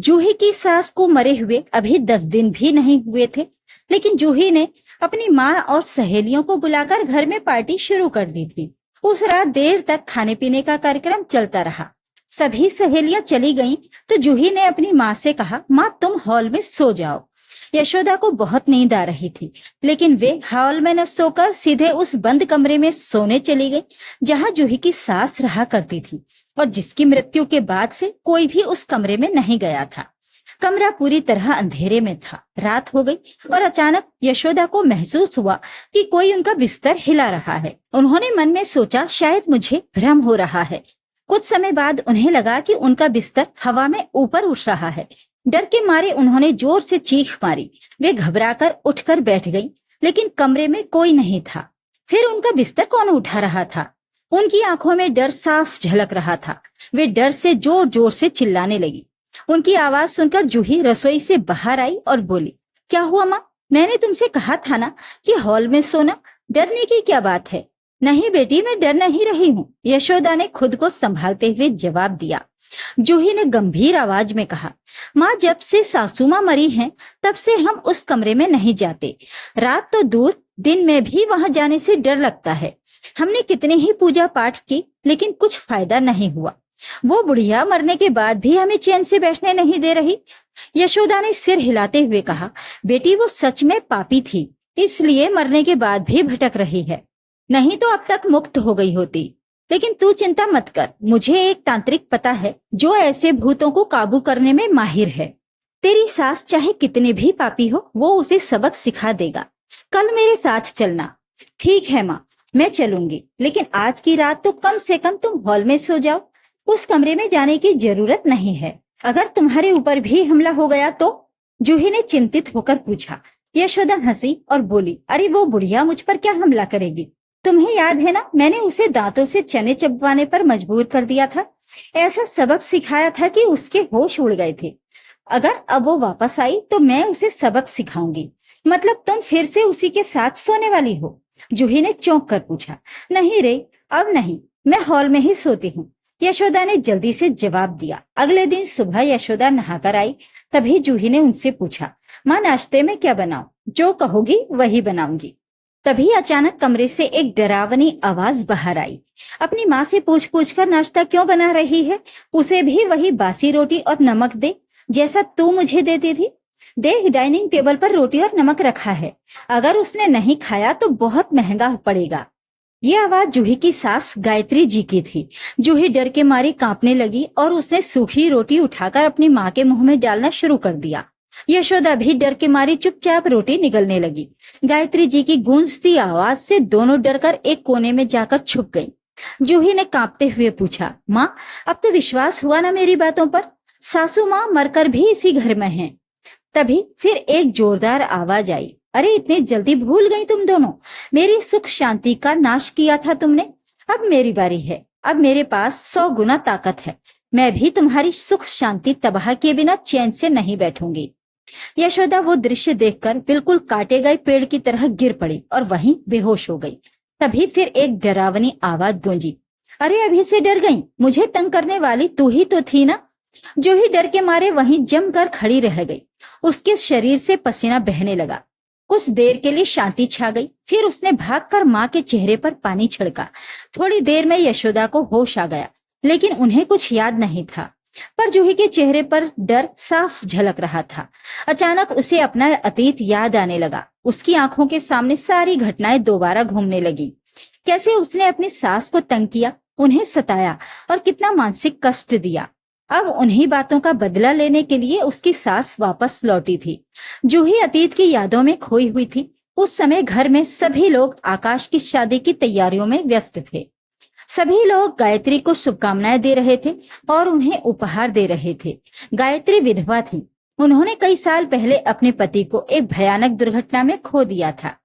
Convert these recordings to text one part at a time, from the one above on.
जूही की सास को मरे हुए अभी 10 दिन भी नहीं हुए थे, लेकिन जूही ने अपनी माँ और सहेलियों को बुलाकर घर में पार्टी शुरू कर दी थी। उस रात देर तक खाने पीने का कार्यक्रम चलता रहा। सभी सहेलियां चली गईं, तो जूही ने अपनी माँ से कहा, माँ तुम हॉल में सो जाओ। यशोदा को बहुत नींद आ रही थी, लेकिन वे हॉल में न सोकर सीधे उस बंद कमरे में सोने चली गई, जहां जूही की सास रहा करती थी और जिसकी मृत्यु के बाद से कोई भी उस कमरे में नहीं गया था। कमरा पूरी तरह अंधेरे में था। रात हो गई और अचानक यशोदा को महसूस हुआ कि कोई उनका बिस्तर हिला रहा है। उन्होंने मन में सोचा, शायद मुझे भ्रम हो रहा है। कुछ समय बाद उन्हें लगा कि उनका बिस्तर हवा में ऊपर उठ रहा है। डर के मारे उन्होंने जोर से चीख मारी। वे घबराकर उठकर बैठ गईं, लेकिन कमरे में कोई नहीं था। फिर उनका बिस्तर कौन उठा रहा था? उनकी आंखों में डर साफ झलक रहा था। वे डर से जोर जोर से चिल्लाने लगी। उनकी आवाज सुनकर जूही रसोई से बाहर आई और बोली, क्या हुआ माँ? मैंने तुमसे कहा था ना कि हॉल में सोना। डरने की क्या बात है? नहीं बेटी, मैं डर नहीं रही हूँ, यशोदा ने खुद को संभालते हुए जवाब दिया। जूही ने गंभीर आवाज में कहा, माँ जब से सासू माँ मरी हैं, तब से हम उस कमरे में नहीं जाते। रात तो दूर, दिन में भी वहां जाने से डर लगता है। हमने कितने ही पूजा पाठ की, लेकिन कुछ फायदा नहीं हुआ। वो बुढ़िया मरने के बाद भी हमें चैन से बैठने नहीं दे रही। यशोदा ने सिर हिलाते हुए कहा, बेटी वो सच में पापी थी, इसलिए मरने के बाद भी भटक रही है, नहीं तो अब तक मुक्त हो गई होती। लेकिन तू चिंता मत कर, मुझे एक तांत्रिक पता है जो ऐसे भूतों को काबू करने में माहिर है। तेरी सास चाहे कितने भी पापी हो, वो उसे सबक सिखा देगा। कल मेरे साथ चलना। ठीक है माँ, मैं चलूंगी, लेकिन आज की रात तो कम से कम तुम हॉल में सो जाओ। उस कमरे में जाने की जरूरत नहीं है। अगर तुम्हारे ऊपर भी हमला हो गया तो? जूही ने चिंतित होकर पूछा। यशोदा हंसी और बोली, अरे वो बुढ़िया मुझ पर क्या हमला करेगी? तुम्हें याद है ना, मैंने उसे दांतों से चने चबवाने पर मजबूर कर दिया था। ऐसा सबक सिखाया था कि उसके होश उड़ गए थे। अगर अब वो वापस आई तो मैं उसे सबक सिखाऊंगी। मतलब तुम फिर से उसी के साथ सोने वाली हो? जूही ने चौंक कर पूछा। नहीं रे, अब नहीं, मैं हॉल में ही सोती हूँ, यशोदा ने जल्दी से जवाब दिया। अगले दिन सुबह यशोदा नहाकर आई। तभी जूही ने उनसे पूछा, माँ नाश्ते में क्या बनाऊं? जो कहोगी वही बनाऊंगी। तभी अचानक कमरे से एक डरावनी आवाज बाहर आई। अपनी माँ से पूछ पूछ कर नाश्ता क्यों बना रही है? उसे भी वही बासी रोटी और नमक दे, जैसा तू मुझे देती थी। देख, डाइनिंग टेबल पर रोटी और नमक रखा है। अगर उसने नहीं खाया तो बहुत महंगा पड़ेगा। ये आवाज जूही की सास गायत्री जी की थी। जूही डर के मारी कांपने लगी और उसने सूखी रोटी उठाकर अपनी माँ के मुंह में डालना शुरू कर दिया। यशोदा भी डर के मारी चुपचाप रोटी निगलने लगी। गायत्री जी की गूंजती आवाज से दोनों डरकर एक कोने में जाकर छुप गई। जूही ने कांपते हुए पूछा, माँ अब तो विश्वास हुआ ना मेरी बातों पर? सासू माँ मरकर भी इसी घर में हैं। तभी फिर एक जोरदार आवाज आई, अरे इतनी जल्दी भूल गई तुम दोनों? मेरी सुख शांति का नाश किया था तुमने। अब मेरी बारी है। अब मेरे पास 100 गुना ताकत है। मैं भी तुम्हारी सुख शांति तबाह किए बिना चैन से नहीं बैठूंगी। यशोदा वो दृश्य देखकर बिल्कुल काटे गए पेड़ की तरह गिर पड़ी और वहीं बेहोश हो गई। तभी फिर एक डरावनी आवाज गूंजी, अरे अभी से डर गई? मुझे तंग करने वाली तू ही तो थी ना? जो ही डर के मारे वहीं जमकर खड़ी रह गई। उसके शरीर से पसीना बहने लगा। कुछ देर के लिए शांति छा गई। फिर उसने भागकर माँ के चेहरे पर पानी छिड़का। थोड़ी देर में यशोदा को होश आ गया, लेकिन उन्हें कुछ याद नहीं था। पर जूही के चेहरे पर डर साफ झलक रहा था। अचानक उसे अपना अतीत याद आने लगा। उसकी आंखों के सामने सारी घटनाएं दोबारा घूमने लगी। कैसे उसने अपनी सास को तंग किया, उन्हें सताया और कितना मानसिक कष्ट दिया। अब उन्हीं बातों का बदला लेने के लिए उसकी सास वापस लौटी थी। जूही अतीत की यादों में खोई हुई थी। उस समय घर में सभी लोग आकाश की शादी की तैयारियों में व्यस्त थे। सभी लोग गायत्री को शुभकामनाएं दे रहे थे और उन्हें उपहार दे रहे थे। गायत्री विधवा थी। उन्होंने कई साल पहले अपने पति को एक भयानक दुर्घटना में खो दिया था।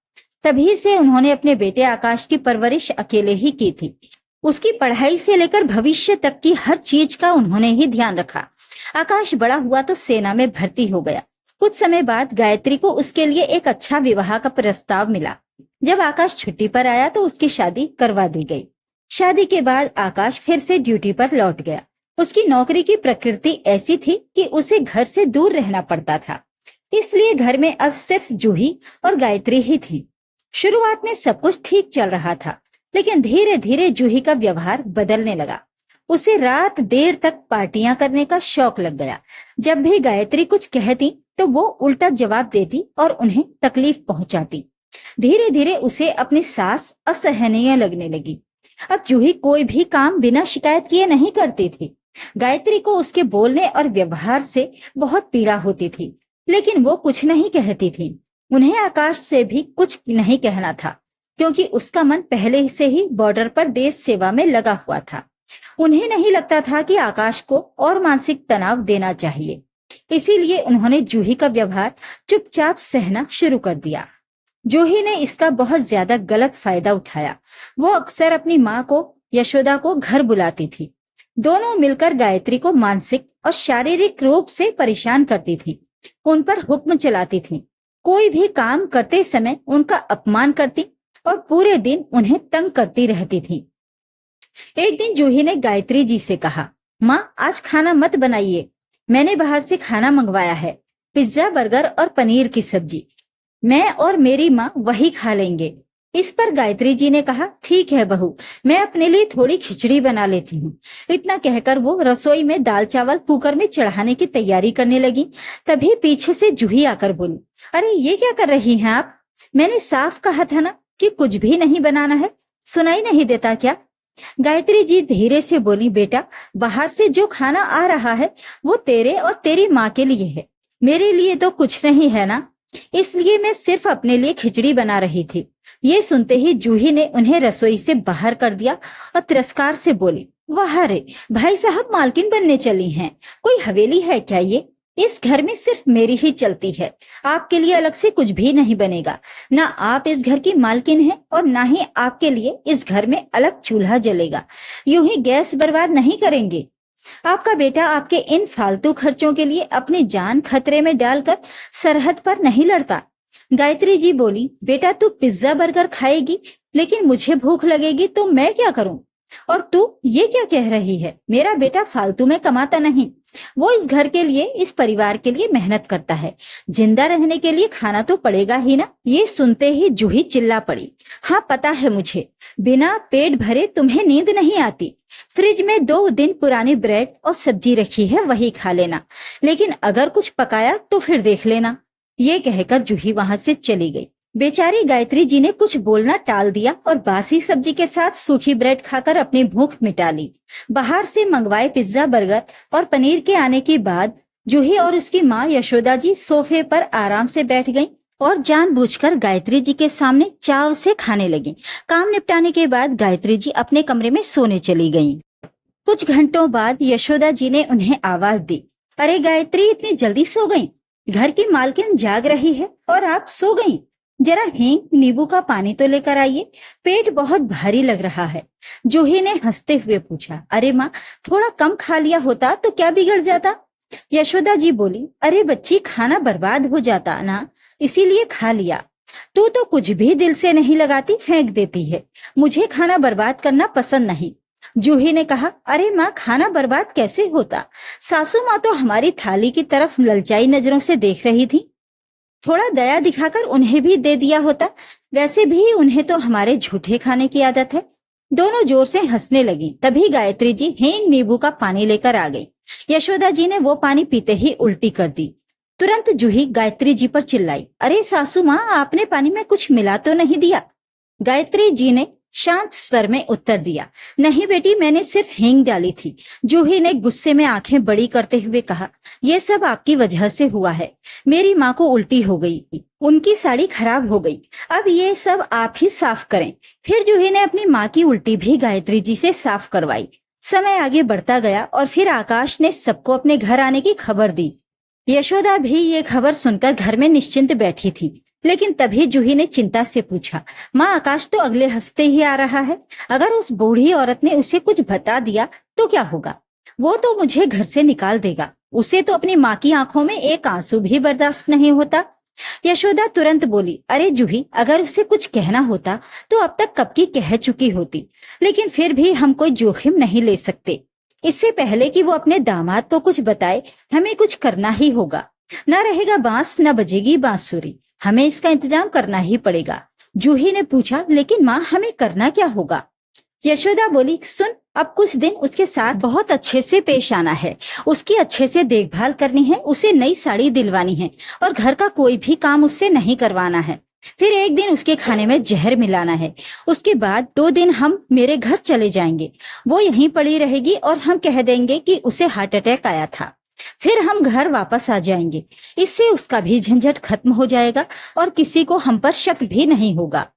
तभी से उन्होंने अपने बेटे आकाश की परवरिश अकेले ही की थी। उसकी पढ़ाई से लेकर भविष्य तक की हर चीज का उन्होंने ही ध्यान रखा। आकाश बड़ा हुआ तो सेना में भर्ती हो गया। कुछ समय बाद गायत्री को उसके लिए एक अच्छा विवाह का प्रस्ताव मिला। जब आकाश छुट्टी पर आया तो उसकी शादी करवा दी गई। शादी के बाद आकाश फिर से ड्यूटी पर लौट गया। उसकी नौकरी की प्रकृति ऐसी थी कि उसे घर से दूर रहना पड़ता था, इसलिए घर में अब सिर्फ जूही और गायत्री ही थी। शुरुआत में सब कुछ ठीक चल रहा था, लेकिन धीरे धीरे जूही का व्यवहार बदलने लगा। उसे रात देर तक पार्टियां करने का शौक लग गया। जब भी गायत्री कुछ कहती तो वो उल्टा जवाब देती और उन्हें तकलीफ पहुंचाती। धीरे धीरे उसे अपनी सास असहनीय लगने लगी। अब जूही कोई भी काम बिना शिकायत किए नहीं करती थी। गायत्री को उसके बोलने और व्यवहार से बहुत पीड़ा होती थी, लेकिन वो कुछ नहीं कहती थी। उन्हें आकाश से भी कुछ नहीं कहना था, क्योंकि उसका मन पहले से ही बॉर्डर पर देश सेवा में लगा हुआ था। उन्हें नहीं लगता था कि आकाश को और मानसिक तनाव देना चाहिए, इसीलिए उन्होंने जूही का व्यवहार चुपचाप सहना शुरू कर दिया। जूही ने इसका बहुत ज्यादा गलत फायदा उठाया। वो अक्सर अपनी माँ को, यशोदा को घर बुलाती थी। दोनों मिलकर गायत्री को मानसिक और शारीरिक रूप से परेशान करती थी। उन पर हुक्म चलाती थी। कोई भी काम करते समय उनका अपमान करती और पूरे दिन उन्हें तंग करती रहती थी। एक दिन जूही ने गायत्री जी से कहा, माँ आज खाना मत बनाइए, मैंने बाहर से खाना मंगवाया है, पिज्जा, बर्गर और पनीर की सब्जी। मैं और मेरी माँ वही खा लेंगे। इस पर गायत्री जी ने कहा, ठीक है बहू, मैं अपने लिए थोड़ी खिचड़ी बना लेती हूँ। इतना कहकर वो रसोई में दाल चावल कुकर में चढ़ाने की तैयारी करने लगी। तभी पीछे से जूही आकर बोली, अरे ये क्या कर रही हैं आप? मैंने साफ कहा था ना कि कुछ भी नहीं बनाना है, सुनाई नहीं देता क्या? गायत्री जी धीरे से बोली, बेटा बाहर से जो खाना आ रहा है वो तेरे और तेरी माँ के लिए है, मेरे लिए तो कुछ नहीं है ना, इसलिए मैं सिर्फ अपने लिए खिचड़ी बना रही थी। ये सुनते ही जूही ने उन्हें रसोई से बाहर कर दिया और तिरस्कार से बोली, वाह रे भाई साहब मालकिन बनने चली हैं, कोई हवेली है क्या ये? इस घर में सिर्फ मेरी ही चलती है, आपके लिए अलग से कुछ भी नहीं बनेगा। ना आप इस घर की मालकिन हैं और ना ही आपके लिए इस घर में अलग चूल्हा जलेगा। यूं ही गैस बर्बाद नहीं करेंगे। आपका बेटा आपके इन फालतू खर्चों के लिए अपनी जान खतरे में डालकर सरहद पर नहीं लड़ता। गायत्री जी बोली, बेटा तू पिज्जा बर्गर खाएगी, लेकिन मुझे भूख लगेगी तो मैं क्या करूं? और तू ये क्या कह रही है? मेरा बेटा फालतू में कमाता नहीं, वो इस घर के लिए, इस परिवार के लिए मेहनत करता है। जिंदा रहने के लिए खाना तो पड़ेगा ही ना। ये सुनते ही जूही चिल्ला पड़ी, हाँ पता है मुझे, बिना पेट भरे तुम्हें नींद नहीं आती। फ्रिज में 2 दिन पुरानी ब्रेड और सब्जी रखी है, वही खा लेना, लेकिन अगर कुछ पकाया तो फिर देख लेना। ये कहकर जूही वहां से चली गई। बेचारी गायत्री जी ने कुछ बोलना टाल दिया और बासी सब्जी के साथ सूखी ब्रेड खाकर अपनी भूख मिटा ली। बाहर से मंगवाए पिज्जा, बर्गर और पनीर के आने के बाद जूही और उसकी माँ यशोदा जी सोफे पर आराम से बैठ गईं और जानबूझकर गायत्री जी के सामने चाव से खाने लगी। काम निपटाने के बाद गायत्री जी अपने कमरे में सोने चली गईं। कुछ घंटों बाद यशोदा जी ने उन्हें आवाज दी, अरे गायत्री इतनी जल्दी सो गई? घर की मालकिन जाग रही है और आप सो गई। जरा हींग नींबू का पानी तो लेकर आइए, पेट बहुत भारी लग रहा है। जूही ने हंसते हुए पूछा, अरे माँ थोड़ा कम खा लिया होता तो क्या बिगड़ जाता? यशोदा जी बोली, अरे बच्ची खाना बर्बाद हो जाता ना, इसीलिए खा लिया। तू तो कुछ भी दिल से नहीं लगाती, फेंक देती है। मुझे खाना बर्बाद करना पसंद नहीं। जूही ने कहा, अरे माँ खाना बर्बाद कैसे होता? सासू माँ तो हमारी थाली की तरफ ललचाई नजरों से देख रही थी, थोड़ा दया दिखाकर उन्हें भी दे दिया होता। वैसे भी उन्हें तो हमारे झूठे खाने की आदत है। दोनों जोर से हंसने लगी। तभी गायत्री जी हींग नींबू का पानी लेकर आ गई। यशोदा जी ने वो पानी पीते ही उल्टी कर दी। तुरंत जूही गायत्री जी पर चिल्लाई, अरे सासू माँ आपने पानी में कुछ मिला तो नहीं दिया? गायत्री जी ने शांत स्वर में उत्तर दिया, नहीं बेटी मैंने सिर्फ हींग डाली थी। जूही ने गुस्से में आंखें बड़ी करते हुए कहा, ये सब आपकी वजह से हुआ है। मेरी माँ को उल्टी हो गई, उनकी साड़ी खराब हो गई, अब ये सब आप ही साफ करें। फिर जूही ने अपनी माँ की उल्टी भी गायत्री जी से साफ करवाई। समय आगे बढ़ता गया और फिर आकाश ने सबको अपने घर आने की खबर दी। यशोदा भी ये खबर सुनकर घर में निश्चिंत बैठी थी, लेकिन तभी जूही ने चिंता से पूछा, माँ आकाश तो अगले हफ्ते ही आ रहा है, अगर उस बूढ़ी औरत ने उसे कुछ बता दिया तो क्या होगा? वो तो मुझे घर से निकाल देगा। उसे तो अपनी माँ की आंखों में एक आंसू भी बर्दाश्त नहीं होता। यशोदा तुरंत बोली, अरे जूही अगर उसे कुछ कहना होता तो अब तक कब की कह चुकी होती, लेकिन फिर भी हम कोई जोखिम नहीं ले सकते। इससे पहले कि वो अपने दामाद को कुछ बताए, हमें कुछ करना ही होगा। न रहेगा बांस, न बजेगी बांसुरी, हमें इसका इंतजाम करना ही पड़ेगा। जूही ने पूछा, लेकिन माँ हमें करना क्या होगा? यशोदा बोली, सुन, अब कुछ दिन उसके साथ बहुत अच्छे से पेश आना है, उसकी अच्छे से देखभाल करनी है, उसे नई साड़ी दिलवानी है और घर का कोई भी काम उससे नहीं करवाना है। फिर एक दिन उसके खाने में जहर मिलाना है। उसके बाद 2 दिन हम मेरे घर चले जाएंगे, वो यहीं पड़ी रहेगी और हम कह देंगे कि उसे हार्ट अटैक आया था। फिर हम घर वापस आ जाएंगे, इससे उसका भी झंझट खत्म हो जाएगा और किसी को हम पर शक भी नहीं होगा।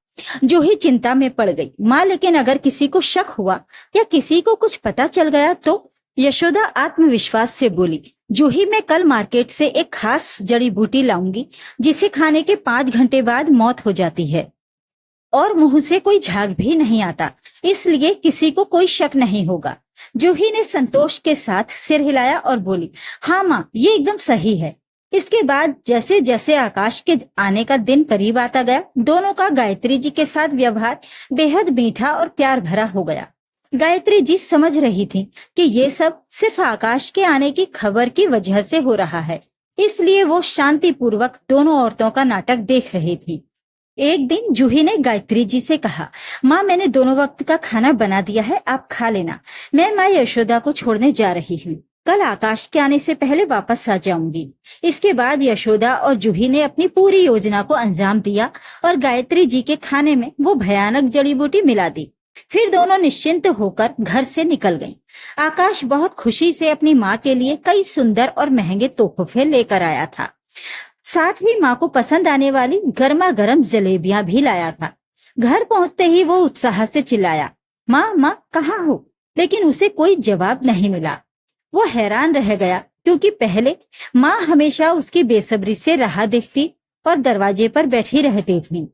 जूही चिंता में पड़ गई। माँ, लेकिन अगर किसी को शक हुआ या किसी को कुछ पता चल गया तो? यशोदा आत्मविश्वास से बोली, जूही, मैं कल मार्केट से एक खास जड़ी बूटी लाऊंगी जिसे खाने के 5 घंटे बाद मौत हो जाती है और मुंह से कोई झाग भी नहीं आता, इसलिए किसी को कोई शक नहीं होगा। जूही ने संतोष के साथ सिर हिलाया और बोली, हाँ माँ, ये एकदम सही है। इसके बाद जैसे जैसे आकाश के आने का दिन करीब आता गया, दोनों का गायत्री जी के साथ व्यवहार बेहद मीठा और प्यार भरा हो गया। गायत्री जी समझ रही थी कि ये सब सिर्फ आकाश के आने की खबर की वजह से हो रहा है, इसलिए वो शांतिपूर्वक दोनों औरतों का नाटक देख रही थी। एक दिन जूही ने गायत्री जी से कहा, माँ, मैंने दोनों वक्त का खाना बना दिया है, आप खा लेना। मैं माँ यशोदा को छोड़ने जा रही हूँ, कल आकाश के आने से पहले वापस आ जाऊंगी। इसके बाद यशोदा और जूही ने अपनी पूरी योजना को अंजाम दिया और गायत्री जी के खाने में वो भयानक जड़ी बूटी मिला दी। फिर दोनों निश्चिंत होकर घर से निकल गईं। आकाश बहुत खुशी से अपनी माँ के लिए कई सुंदर और महंगे तोहफे लेकर आया था। साथ ही माँ को पसंद आने वाली गर्मा गर्म जलेबियां भी लाया था। घर पहुंचते ही वो उत्साह से चिल्लाया, माँ, माँ, कहाँ हो? लेकिन उसे कोई जवाब नहीं मिला। वो हैरान रह गया, क्योंकि पहले माँ हमेशा उसकी बेसब्री से राह देखती और दरवाजे पर बैठी रहती थी।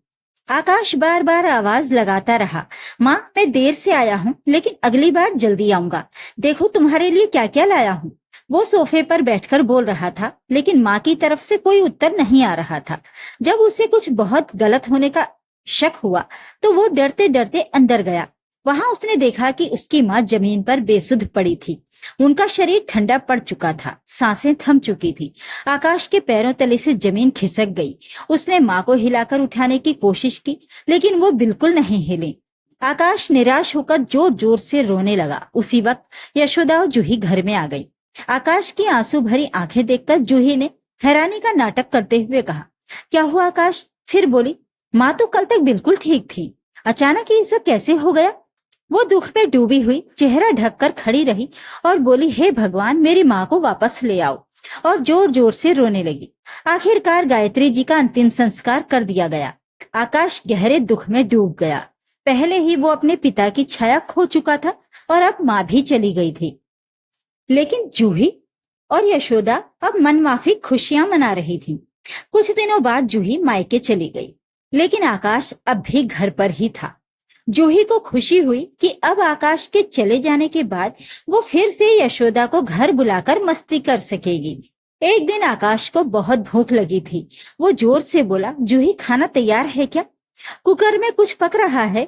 आकाश बार बार आवाज लगाता रहा, माँ, मैं देर से आया हूँ, लेकिन अगली बार जल्दी आऊंगा। देखो तुम्हारे लिए क्या क्या लाया हूँ। वो सोफे पर बैठकर बोल रहा था, लेकिन माँ की तरफ से कोई उत्तर नहीं आ रहा था। जब उसे कुछ बहुत गलत होने का शक हुआ तो वो डरते डरते अंदर गया। वहां उसने देखा कि उसकी माँ जमीन पर बेसुध पड़ी थी। उनका शरीर ठंडा पड़ चुका था, सांसें थम चुकी थी। आकाश के पैरों तले से जमीन खिसक गई। उसने माँ को हिलाकर उठाने की कोशिश की, लेकिन वो बिल्कुल नहीं हिली। आकाश निराश होकर जोर जोर से रोने लगा। उसी वक्त यशोदा और जूही घर में आ गई। आकाश की आंसू भरी आंखें देखकर जूही ने हैरानी का नाटक करते हुए कहा, क्या हुआ आकाश? फिर बोली, माँ तो कल तक बिल्कुल ठीक थी, अचानक ये सब कैसे हो गया? वो दुख में डूबी हुई चेहरा ढककर खड़ी रही और बोली, हे भगवान, मेरी माँ को वापस ले आओ, और जोर जोर से रोने लगी। आखिरकार गायत्री जी का अंतिम संस्कार कर दिया गया। आकाश गहरे दुख में डूब गया। पहले ही वो अपने पिता की छाया खो चुका था और अब माँ भी चली गई थी। लेकिन जूही और यशोदा अब मनमाफी खुशियां मना रही थी। कुछ दिनों बाद जूही मायके चली गई, लेकिन आकाश अब भी घर पर ही था। जूही को खुशी हुई कि अब आकाश के चले जाने के बाद वो फिर से यशोदा को घर बुलाकर मस्ती कर सकेगी। एक दिन आकाश को बहुत भूख लगी थी। वो जोर से बोला, जूही, खाना तैयार है क्या? कुकर में कुछ पक रहा है।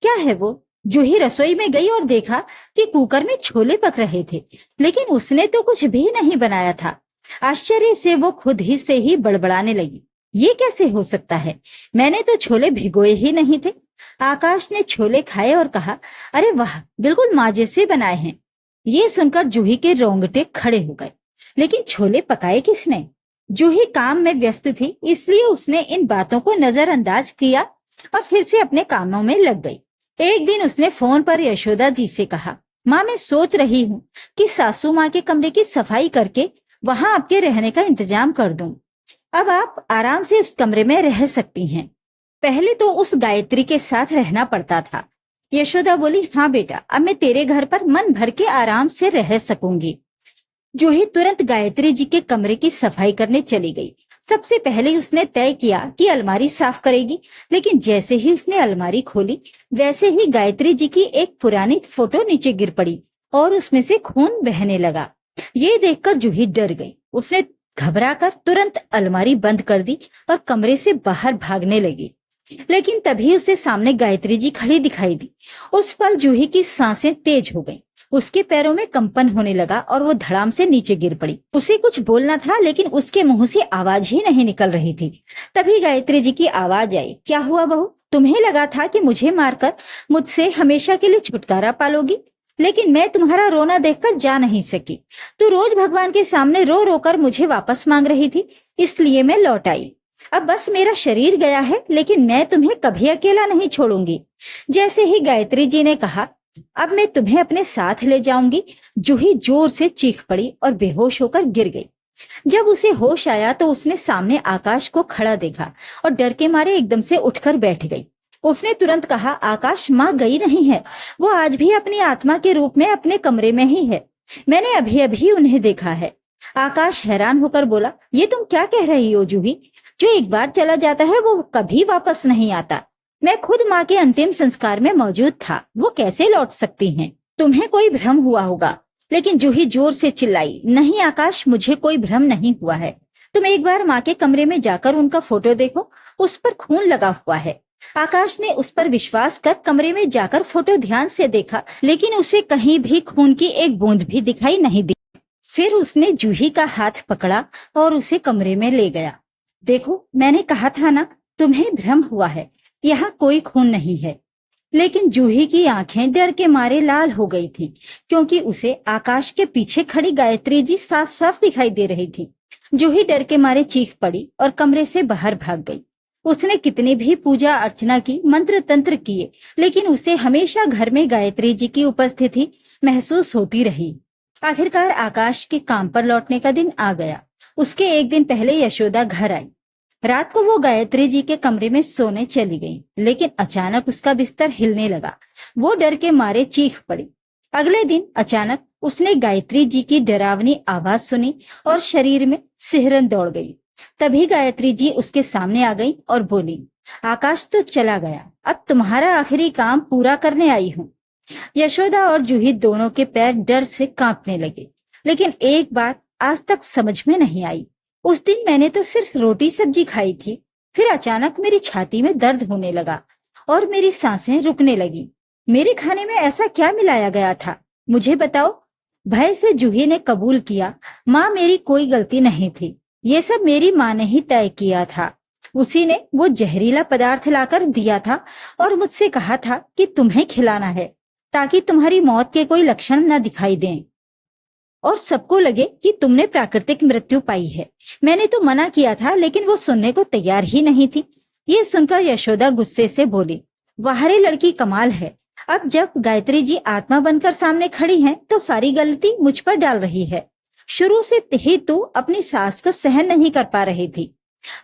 क्या है वो? जूही रसोई में गई और देखा कि कुकर में छोले पक रहे थे, लेकिन उसने तो कुछ भी नहीं बनाया था। आश्चर्य से वो खुद ही से ही बड़बड़ाने लगी, ये कैसे हो सकता है? मैंने तो छोले भिगोए ही नहीं थे। आकाश ने छोले खाए और कहा, अरे वाह, बिल्कुल माँ जैसे बनाए हैं। ये सुनकर जूही के रोंगटे खड़े हो गए। लेकिन छोले पकाए किसने? जूही काम में व्यस्त थी, इसलिए उसने इन बातों को नजरअंदाज किया और फिर से अपने कामों में लग गई। एक दिन उसने फोन पर यशोदा जी से कहा, माँ, मैं सोच रही हूँ कि सासू माँ के कमरे की सफाई करके वहां आपके रहने का इंतजाम कर दूं। अब आप आराम से उस कमरे में रह सकती हैं। पहले तो उस गायत्री के साथ रहना पड़ता था। यशोदा बोली, हाँ बेटा, अब मैं तेरे घर पर मन भर के आराम से रह सकूंगी। जूही तुरंत गायत्री जी के कमरे की सफाई करने चली गई। सबसे पहले उसने तय किया कि अलमारी साफ करेगी, लेकिन जैसे ही उसने अलमारी खोली, वैसे ही गायत्री जी की एक पुरानी फोटो नीचे गिर पड़ी और उसमें से खून बहने लगा। ये देखकर जूही डर गई। उसने घबराकर तुरंत अलमारी बंद कर दी और कमरे से बाहर भागने लगी। लेकिन तभी उसे सामने गायत्री जी खड़ी दिखाई दी। उस पल जूही की सांसें तेज हो गईं। उसके पैरों में कंपन होने लगा और वो धड़ाम से नीचे गिर पड़ी। उसे कुछ बोलना था लेकिन उसके मुंह से आवाज ही नहीं निकल रही थी। तभी गायत्री जी की आवाज आई, क्या हुआ बहू? तुम्हें लगा था कि मुझे मारकर मुझसे हमेशा के लिए छुटकारा पालोगी, लेकिन मैं तुम्हारा रोना देखकर जा नहीं सकी। तू रोज भगवान के सामने रो रो कर मुझे वापस मांग रही थी, इसलिए मैं लौट आई। अब बस मेरा शरीर गया है, लेकिन मैं तुम्हें कभी अकेला नहीं छोड़ूंगी। जैसे ही गायत्री जी ने कहा, अब मैं तुम्हें अपने साथ ले जाऊंगी, जूही जोर से चीख पड़ी और बेहोश होकर गिर गई। जब उसे होश आया तो उसने सामने आकाश को खड़ा देखा और डर के मारे एकदम से उठकर बैठ गई। उसने तुरंत कहा, आकाश, माँ गई नहीं है, वो आज भी अपनी आत्मा के रूप में अपने कमरे में ही है। मैंने अभी अभी उन्हें देखा है। आकाश हैरान होकर बोला, ये तुम क्या कह रही हो जूही? जो एक बार चला जाता है वो कभी वापस नहीं आता। मैं खुद माँ के अंतिम संस्कार में मौजूद था, वो कैसे लौट सकती हैं? तुम्हें कोई भ्रम हुआ होगा। लेकिन जूही जोर से चिल्लाई, नहीं आकाश, मुझे कोई भ्रम नहीं हुआ है। तुम एक बार माँ के कमरे में जाकर उनका फोटो देखो, उस पर खून लगा हुआ है। आकाश ने उस पर विश्वास कर कमरे में जाकर फोटो ध्यान से देखा, लेकिन उसे कहीं भी खून की एक बूंद भी दिखाई नहीं दी। फिर उसने जूही का हाथ पकड़ा और उसे कमरे में ले गया। देखो, मैंने कहा था ना, तुम्हें भ्रम हुआ है, यहाँ कोई खून नहीं है। लेकिन जूही की आंखें डर के मारे लाल हो गई थी, क्योंकि उसे आकाश के पीछे खड़ी गायत्री जी साफ साफ दिखाई दे रही थी। जूही डर के मारे चीख पड़ी और कमरे से बाहर भाग गई। उसने कितनी भी पूजा अर्चना की, मंत्र तंत्र किए, लेकिन उसे हमेशा घर में गायत्री जी की उपस्थिति महसूस होती रही। आखिरकार आकाश के काम पर लौटने का दिन आ गया। उसके एक दिन पहले यशोदा घर आई। रात को वो गायत्री जी के कमरे में सोने चली गई, लेकिन अचानक उसका बिस्तर हिलने लगा। वो डर के मारे चीख पड़ी। अगले दिन अचानक उसने गायत्री जी की डरावनी आवाज सुनी और शरीर में सिहरन दौड़ गई। तभी गायत्री जी उसके सामने आ गई और बोली, आकाश तो चला गया, अब तुम्हारा आखिरी काम पूरा करने आई हूँ। यशोदा और जूही दोनों के पैर डर से कांपने लगे, लेकिन एक बात आज तक समझ में नहीं आई। उस दिन मैंने तो सिर्फ रोटी सब्जी खाई थी, फिर अचानक मेरी छाती में दर्द होने लगा और मेरी सांसें रुकने लगी। मेरे खाने में ऐसा क्या मिलाया गया था, मुझे बताओ। भय से जूही ने कबूल किया, माँ, मेरी कोई गलती नहीं थी, ये सब मेरी माँ ने ही तय किया था। उसी ने वो जहरीला पदार्थ लाकर दिया था और मुझसे कहा था कि तुम्हें खिलाना है, ताकि तुम्हारी मौत के कोई लक्षण न दिखाई दें और सबको लगे कि तुमने प्राकृतिक मृत्यु पाई है। मैंने तो मना किया था, लेकिन वो सुनने को तैयार ही नहीं थी। ये सुनकर यशोदा गुस्से से बोली, वाह रे लड़की, कमाल है। अब जब गायत्री जी आत्मा बनकर सामने खड़ी हैं, तो सारी गलती मुझ पर डाल रही है। शुरू से ही तू अपनी सास को सहन नहीं कर पा रही थी।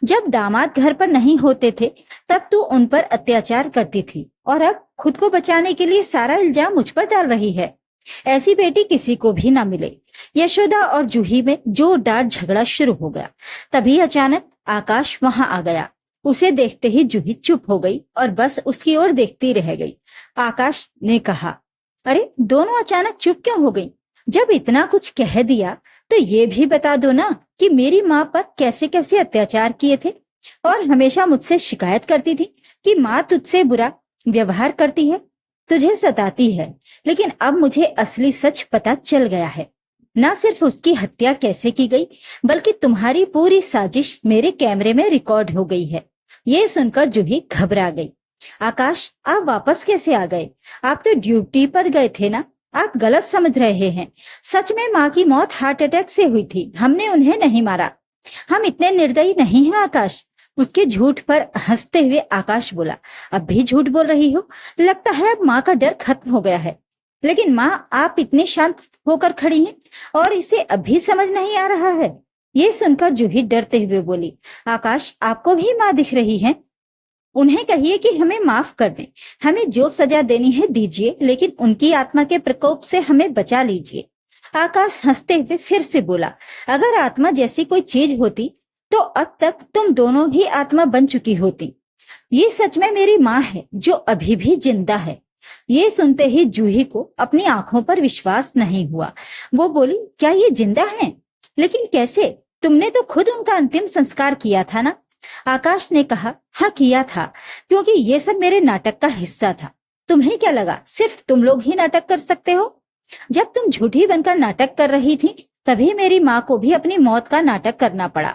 जब दामाद घर पर नहीं होते थे, तब तू उन पर अत्याचार करती थी, और अब खुद को बचाने के लिए सारा इल्जाम मुझ पर डाल रही है। ऐसी बेटी किसी को भी ना मिले। यशोदा और जूही में जोरदार झगड़ा शुरू हो गया। तभी अचानक आकाश वहां आ गया। उसे देखते ही जूही चुप हो गई और बस उसकी ओर देखती रह गई। आकाश ने कहा, अरे दोनों अचानक चुप क्यों हो गई? जब इतना कुछ कह दिया तो ये भी बता दो ना कि मेरी माँ पर कैसे कैसे अत्याचार किए थे, और हमेशा मुझसे शिकायत करती थी कि माँ तुझसे बुरा व्यवहार करती है, तुझे सताती है। लेकिन अब मुझे असली सच पता चल गया है। न सिर्फ उसकी हत्या कैसे की गई, बल्कि तुम्हारी पूरी साजिश मेरे कैमरे में रिकॉर्ड हो गई है। ये सुनकर जूही घबरा गई। आकाश, आप वापस कैसे आ गए? आप तो ड्यूटी पर गए थे ना? आप गलत समझ रहे हैं। सच में माँ की मौत हार्ट अटैक से हुई थी, हमने उन्हें नहीं मारा। हम इतने निर्दयी नहीं हैं आकाश। उसके झूठ पर हंसते हुए आकाश बोला, अब भी झूठ बोल रही हो? लगता है अब माँ का डर खत्म हो गया है। लेकिन माँ, आप इतने शांत होकर खड़ी हैं और इसे अभी समझ नहीं आ रहा है। ये सुनकर जूही डरते हुए बोली, आकाश, आपको भी माँ दिख रही है? उन्हें कहिए कि हमें माफ कर दें। हमें जो सजा देनी है दीजिए, लेकिन उनकी आत्मा के प्रकोप से हमें बचा लीजिए। आकाश हंसते हुए फिर से बोला, अगर आत्मा जैसी कोई चीज होती तो अब तक तुम दोनों ही आत्मा बन चुकी होती। ये सच में मेरी माँ है जो अभी भी जिंदा है। ये सुनते ही जूही को अपनी आंखों पर विश्वास नहीं हुआ। वो बोली, क्या ये जिंदा है? लेकिन कैसे? तुमने तो खुद उनका अंतिम संस्कार किया था ना? आकाश ने कहा, हाँ किया था, क्योंकि ये सब मेरे नाटक का हिस्सा था। तुम्हें क्या लगा सिर्फ तुम लोग ही नाटक कर सकते हो? जब तुम झूठी बनकर नाटक कर रही थी तभी मेरी माँ को भी अपनी मौत का नाटक करना पड़ा।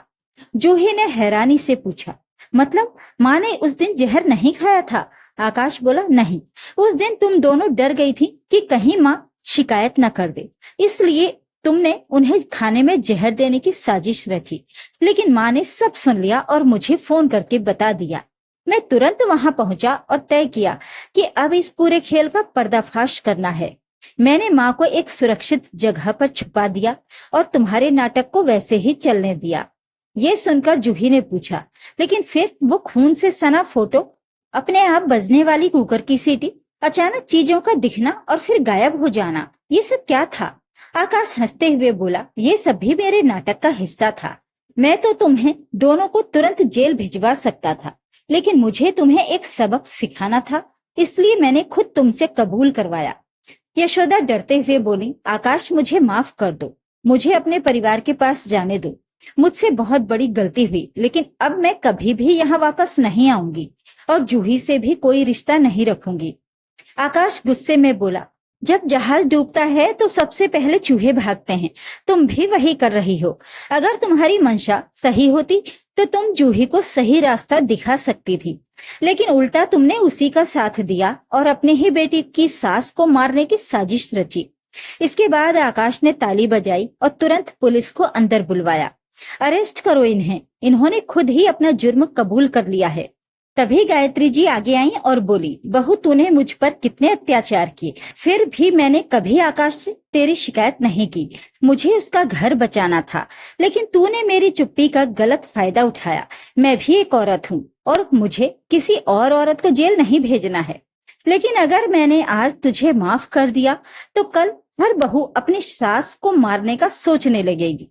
जूही ने हैरानी से पूछा, मतलब माँ ने उस दिन जहर नहीं खाया था? आकाश बोला, नहीं, उस दिन तुम दोनों डर गई थी कि कहीं माँ शिकायत न कर दे, इसलिए तुमने उन्हें खाने में जहर देने की साजिश रची। लेकिन माँ ने सब सुन लिया और मुझे फोन करके बता दिया। मैं तुरंत वहां पहुंचा और तय किया कि अब इस पूरे खेल का पर्दाफाश करना है। मैंने माँ को एक सुरक्षित जगह पर छुपा दिया और तुम्हारे नाटक को वैसे ही चलने दिया। ये सुनकर जूही ने पूछा, लेकिन फिर वो खून से सना फोटो, अपने आप बजने वाली कुकर की सीटी, अचानक चीजों का दिखना और फिर गायब हो जाना, ये सब क्या था? आकाश हंसते हुए बोला, ये सब भी मेरे नाटक का हिस्सा था। मैं तो तुम्हें दोनों को तुरंत जेल भिजवा सकता था, लेकिन मुझे तुम्हें एक सबक सिखाना था, इसलिए मैंने खुद तुमसे कबूल करवाया। यशोदा डरते हुए बोली, आकाश मुझे माफ कर दो, मुझे अपने परिवार के पास जाने दो। मुझसे बहुत बड़ी गलती हुई, लेकिन अब मैं कभी भी यहाँ वापस नहीं आऊंगी और जूही से भी कोई रिश्ता नहीं रखूंगी। आकाश गुस्से में बोला, जब जहाज डूबता है तो सबसे पहले चूहे भागते हैं, तुम भी वही कर रही हो। अगर तुम्हारी मंशा सही होती तो तुम जूही को सही रास्ता दिखा सकती थी, लेकिन उल्टा तुमने उसी का साथ दिया और अपने ही बेटी की सास को मारने की साजिश रची। इसके बाद आकाश ने ताली बजाई और तुरंत पुलिस को अंदर बुलवाया। अरेस्ट करो इन्हें, इन्होंने खुद ही अपना जुर्म कबूल कर लिया है। तभी गायत्री जी आगे आई और बोली, बहू तूने मुझ पर कितने अत्याचार किए, फिर भी मैंने कभी आकाश से तेरी शिकायत नहीं की। मुझे उसका घर बचाना था, लेकिन तूने मेरी चुप्पी का गलत फायदा उठाया। मैं भी एक औरत हूँ और मुझे किसी और औरत को जेल नहीं भेजना है, लेकिन अगर मैंने आज तुझे माफ कर दिया तो कल हर बहू अपनी सास को मारने का सोचने लगेगी।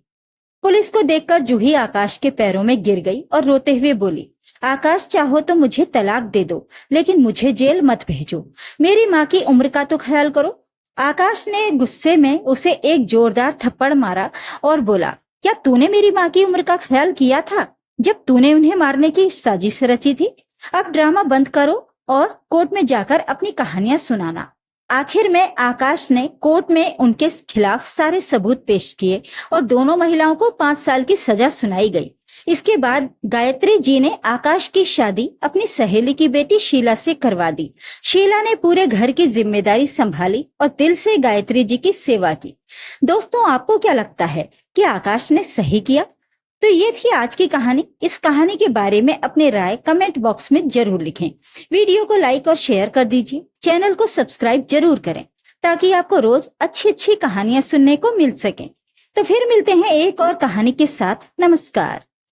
पुलिस को देखकर जूही आकाश के पैरों में गिर गई और रोते हुए बोली, आकाश चाहो तो मुझे तलाक दे दो, लेकिन मुझे जेल मत भेजो। मेरी माँ की उम्र का तो ख्याल करो। आकाश ने गुस्से में उसे एक जोरदार थप्पड़ मारा और बोला, क्या तूने मेरी माँ की उम्र का ख्याल किया था जब तूने उन्हें मारने की साजिश रची थी? अब ड्रामा बंद करो और कोर्ट में जाकर अपनी कहानियां सुनाना। आखिर में आकाश ने कोर्ट में उनके खिलाफ सारे सबूत पेश किए और दोनों महिलाओं को 5 साल की सजा सुनाई गई। इसके बाद गायत्री जी ने आकाश की शादी अपनी सहेली की बेटी शीला से करवा दी। शीला ने पूरे घर की जिम्मेदारी संभाली और दिल से गायत्री जी की सेवा की। दोस्तों, आपको क्या लगता है कि आकाश ने सही किया? तो ये थी आज की कहानी। इस कहानी के बारे में अपने राय कमेंट बॉक्स में जरूर लिखें। वीडियो को लाइक और शेयर कर दीजिए। चैनल को सब्सक्राइब जरूर करें ताकि आपको रोज अच्छी अच्छी कहानियां सुनने को मिल सके। तो फिर मिलते हैं एक और कहानी के साथ। नमस्कार।